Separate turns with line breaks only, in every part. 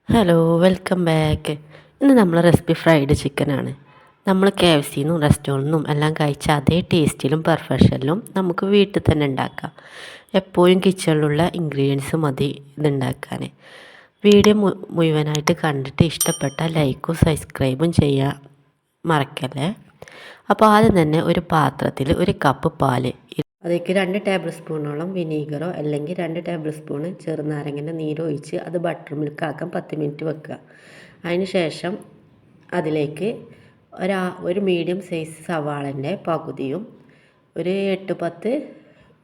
Hello, welcome back. ഇന്ന് നമ്മൾ recipe fried ചിക്കനാണ്. നമ്മൾ KFC നിന്നും റെസ്റ്റോറൻറ്റിൽ നിന്നും എല്ലാം കഴിച്ച അതേ ടേസ്റ്റിലും പെർഫെക്ഷനിലും നമുക്ക് വീട്ടിൽ തന്നെ ഉണ്ടാക്കാം. എപ്പോഴും കിച്ചണിലുള്ള ഇൻഗ്രീഡിയൻസ് മതി ഇതുണ്ടാക്കാൻ. വീഡിയോ മുഴുവനായിട്ട് കണ്ടിട്ട് ഇഷ്ടപ്പെട്ടാൽ ലൈക്കും സബ്സ്ക്രൈബും ചെയ്യാൻ മറക്കല്ലേ. അപ്പോൾ ആദ്യം തന്നെ ഒരു പാത്രത്തിൽ 1 കപ്പ് പാൽ, അതിലേക്ക് 2 ടേബിൾ സ്പൂണോളം വിനീഗറോ അല്ലെങ്കിൽ 2 ടേബിൾ സ്പൂൺ ചെറുനാരങ്ങൻ്റെ നീരോ ഒഴിച്ച് അത് ബട്ടർ മിൽക്കാക്കാൻ 10 മിനിറ്റ് വെക്കുക. അതിന് ശേഷം അതിലേക്ക് ഒരു മീഡിയം സൈസ് സവാളൻ്റെ പകുതിയും ഒരു 8-10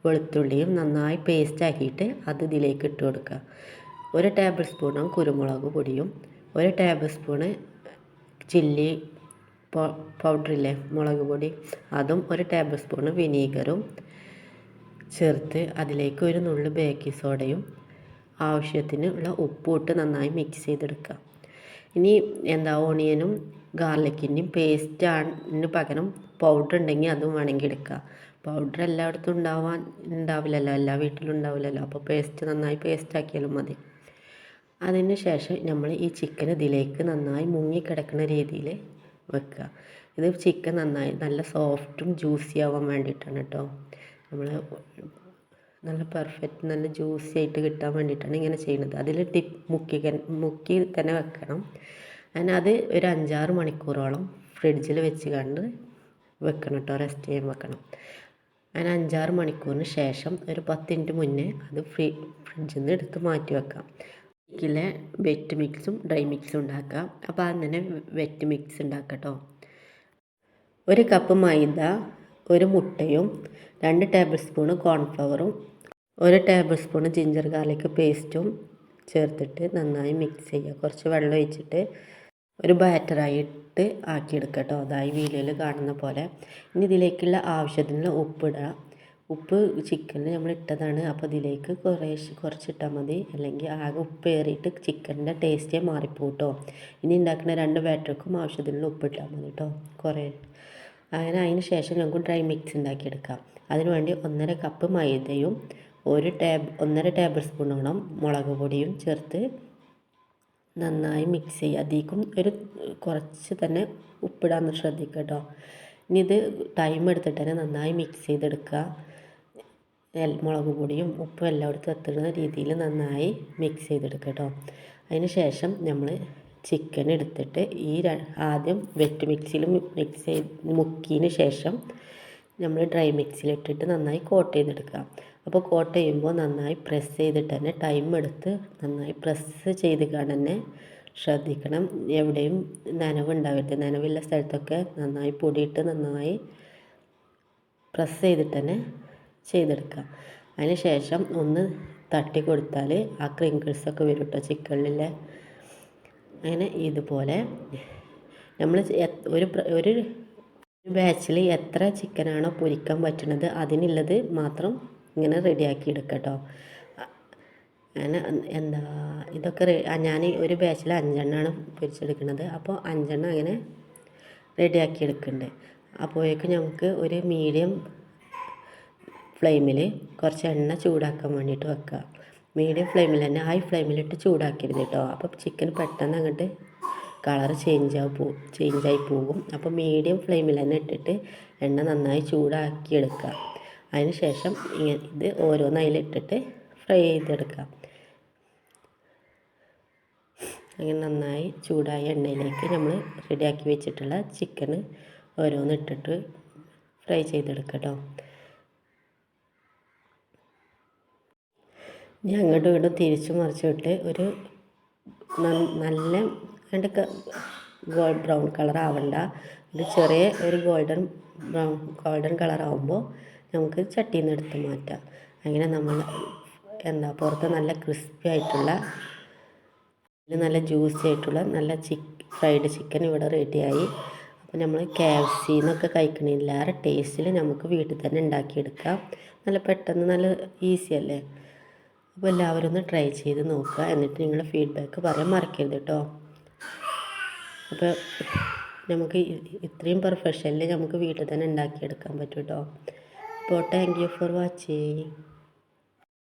വെളുത്തുള്ളിയും നന്നായി പേസ്റ്റ് ആക്കിയിട്ട് അത് ഇതിലേക്ക് ഇട്ട് കൊടുക്കുക. 1 ടേബിൾ സ്പൂണും കുരുമുളക് പൊടിയും 1 ടേബിൾ സ്പൂണ് ചില്ലി പൗഡറില്ലേ, മുളക് പൊടി, അതും 1 ടേബിൾ സ്പൂണ് വിനീഗറും ചേർത്ത് അതിലേക്ക് ഒരു നുള്ളു ബേക്കിംഗ് സോഡയും ആവശ്യത്തിന് ഉള്ള ഉപ്പും ഇട്ട് നന്നായി മിക്സ് ചെയ്തെടുക്കുക. ഇനി ഓണിയനും ഗാർലിക്കിൻ്റെയും പേസ്റ്റിന് പകരം പൗഡർ ഉണ്ടെങ്കിൽ അതും വേണമെങ്കിൽ എടുക്കുക. പൗഡർ എല്ലായിടത്തും ഉണ്ടാവില്ലല്ലോ, എല്ലാ വീട്ടിലും ഉണ്ടാവില്ലല്ലോ. അപ്പോൾ നന്നായി പേസ്റ്റ് ആക്കിയാലും മതി. അതിന് ശേഷം നമ്മൾ ഈ ചിക്കൻ ഇതിലേക്ക് നന്നായി മുങ്ങിക്കിടക്കുന്ന രീതിയിൽ വെക്കുക. ഇത് ചിക്കൻ നന്നായി നല്ല സോഫ്റ്റും ജ്യൂസി ആവാൻ വേണ്ടിയിട്ടാണ് കേട്ടോ. നമ്മൾ നല്ല പെർഫെക്റ്റ് നല്ല ജ്യൂസി ആയിട്ട് കിട്ടാൻ വേണ്ടിയിട്ടാണ് ഇങ്ങനെ ചെയ്യുന്നത്. അതിൽ മുക്കി തന്നെ വെക്കണം. അത് ഒരു 5-6 മണിക്കൂറോളം ഫ്രിഡ്ജിൽ വെച്ച് കണ്ട് വെക്കണം കേട്ടോ, റെസ്റ്റ് ചെയ്യാൻ വെക്കണം. അതിന് 5-6 മണിക്കൂറിന് ശേഷം ഒരു 10 മിനിറ്റ് മുന്നേ അത് ഫ്രിഡ്ജിൽ നിന്ന് എടുത്ത് മാറ്റി വെക്കാം. ഇതിലെ വെറ്റ് മിക്സും ഡ്രൈ മിക്സും ഉണ്ടാക്കാം. അപ്പോൾ അങ്ങനെ വെറ്റ് മിക്സ് ഉണ്ടാക്കാം കേട്ടോ. 1 കപ്പ് മൈദ, 1 മുട്ടയും 2 ടേബിൾ സ്പൂണ് കോൺഫ്ലവറും 1 ടേബിൾ സ്പൂണ് ജിഞ്ചർ ഗാർലിക് പേസ്റ്റും ചേർത്തിട്ട് നന്നായി മിക്സ് ചെയ്യുക. കുറച്ച് വെള്ളം ഒഴിച്ചിട്ട് ഒരു ബാറ്ററായിട്ട് ആക്കിയെടുക്കുക കേട്ടോ. അതായി വീഡിയോയിൽ കാണുന്ന പോലെ. ഇനി ഇതിലേക്കുള്ള ആവശ്യത്തിനുള്ള ഉപ്പിടുക. ഉപ്പ് ചിക്കനിൽ നമ്മൾ ഇട്ടതാണ്, അപ്പോൾ ഇതിലേക്ക് കുറച്ചിട്ടാൽ മതി, അല്ലെങ്കിൽ ആകെ ഉപ്പ് ഏറിയിട്ട് ചിക്കൻ്റെ ടേസ്റ്റേ മാറിപ്പോകും കേട്ടോ. ഇനി ഉണ്ടാക്കുന്ന 2 ബാറ്റർക്കും ആവശ്യത്തിനുള്ള ഉപ്പിട്ടാൽ മതി കേട്ടോ, കുറേ. അതിന് ശേഷം നമുക്ക് ഡ്രൈ മിക്സ് ഉണ്ടാക്കിയെടുക്കാം. അതിനുവേണ്ടി 1.5 കപ്പ് മൈദയും 1.5 ടേബിൾ സ്പൂണോളം മുളക് പൊടിയും ചേർത്ത് നന്നായി മിക്സ് ചെയ്യുക. അതിലേക്കും കുറച്ച് തന്നെ ഉപ്പിടാൻ ശ്രദ്ധിക്കുക കേട്ടോ. ഇനി ഇത് ടൈം എടുത്തിട്ട് തന്നെ നന്നായി മിക്സ് ചെയ്തെടുക്കുക. മുളക് പൊടിയും ഉപ്പും എല്ലായിടത്തും എത്തുന്ന രീതിയിൽ നന്നായി മിക്സ് ചെയ്തെടുക്കുക കേട്ടോ. അതിന് ശേഷം നമ്മൾ ചിക്കൻ എടുത്തിട്ട് ആദ്യം വെറ്റ് മിക്സിൽ മുക്കിയതിന് ശേഷം നമ്മൾ ഡ്രൈ മിക്സിലിട്ടിട്ട് നന്നായി കോട്ട് ചെയ്തെടുക്കുക. അപ്പോൾ കോട്ട് ചെയ്യുമ്പോൾ നന്നായി പ്രസ് ചെയ്തിട്ട് തന്നെ ടൈം എടുത്ത് നന്നായി പ്രസ് ചെയ്ത് തന്നെ ശ്രദ്ധിക്കണം. എവിടെയും നനവുണ്ടാവരുത്. നനവുള്ള സ്ഥലത്തൊക്കെ നന്നായി പൊടിയിട്ട് നന്നായി പ്രസ് ചെയ്തിട്ട് തന്നെ ചെയ്തെടുക്കുക. അതിന് ശേഷം ഒന്ന് തട്ടി കൊടുത്താൽ ആ ക്രിങ്കിൾസൊക്കെ വരും കേട്ടോ ചിക്കനിലെ. അങ്ങനെ ഇതുപോലെ നമ്മൾ ഒരു ബാച്ചിൽ എത്ര ചിക്കനാണോ പൊരിക്കാൻ പറ്റുന്നത് അതിനുള്ളത് മാത്രം ഇങ്ങനെ റെഡിയാക്കി എടുക്കുക കേട്ടോ. അങ്ങനെ ഇതൊക്കെ ഞാൻ ഒരു ബാച്ചിൽ 5 എണ്ണമാണ് പൊരിച്ചെടുക്കുന്നത്. അപ്പോൾ 5 എണ്ണം അങ്ങനെ റെഡിയാക്കി എടുക്കുന്നുണ്ട്. അപ്പോഴേക്കും നമുക്ക് ഒരു മീഡിയം ഫ്ലെയിമിൽ കുറച്ച് എണ്ണ ചൂടാക്കാൻ വേണ്ടിയിട്ട് വെക്കുക. മീഡിയം ഫ്ലെയിമിൽ തന്നെ, ഹൈ ഫ്ലെയിമിലിട്ട് ചൂടാക്കരുത് കേട്ടോ. അപ്പോൾ ചിക്കൻ പെട്ടെന്ന് അങ്ങോട്ട് കളർ ചേഞ്ചായി പോകും. അപ്പോൾ മീഡിയം ഫ്ലെയിമിൽ തന്നെ ഇട്ടിട്ട് എണ്ണ നന്നായി ചൂടാക്കി എടുക്കുക. അതിന് ശേഷം ഇത് ഓരോന്ന് അതിലിട്ടിട്ട് ഫ്രൈ ചെയ്തെടുക്കുക. അങ്ങനെ നന്നായി ചൂടായ എണ്ണയിലേക്ക് നമ്മൾ റെഡിയാക്കി വെച്ചിട്ടുള്ള ചിക്കൻ ഓരോന്നിട്ടിട്ട് ഫ്രൈ ചെയ്തെടുക്കുക കേട്ടോ. ഇനി അങ്ങോട്ടും ഇങ്ങോട്ടും തിരിച്ചു മറിച്ചിട്ട് ഒരു നല്ല ബ്രൗൺ കളർ ആവണ്ട, ഒരു ചെറിയ ഗോൾഡൻ കളർ ആവുമ്പോൾ നമുക്ക് ചട്ടിയിൽ നിന്ന് എടുത്ത് മാറ്റാം. അങ്ങനെ നമ്മൾ പുറത്ത് നല്ല ക്രിസ്പി ആയിട്ടുള്ള നല്ല ജ്യൂസി ആയിട്ടുള്ള നല്ല ഫ്രൈഡ് ചിക്കൻ ഇവിടെ റെഡിയായി. അപ്പോൾ നമ്മൾ KFC എന്നൊക്കെ കഴിക്കണില്ലാതെ ടേസ്റ്റിൽ നമുക്ക് വീട്ടിൽ തന്നെ ഉണ്ടാക്കിയെടുക്കാം. നല്ല പെട്ടെന്ന് നല്ല ഈസി അല്ലേ. അപ്പോൾ എല്ലാവരും ഒന്ന് ട്രൈ ചെയ്ത് നോക്കുക. എന്നിട്ട് നിങ്ങളുടെ ഫീഡ്ബാക്ക് പറയാൻ മറക്കരുത് കേട്ടോ. അപ്പോൾ നമുക്ക് ഇത്രയും പെർഫെക്ഷനിൽ നമുക്ക് വീട്ടിൽ തന്നെ ഉണ്ടാക്കിയെടുക്കാൻ പറ്റും കേട്ടോ. അപ്പോൾ താങ്ക് യു ഫോർ വാച്ചിങ്.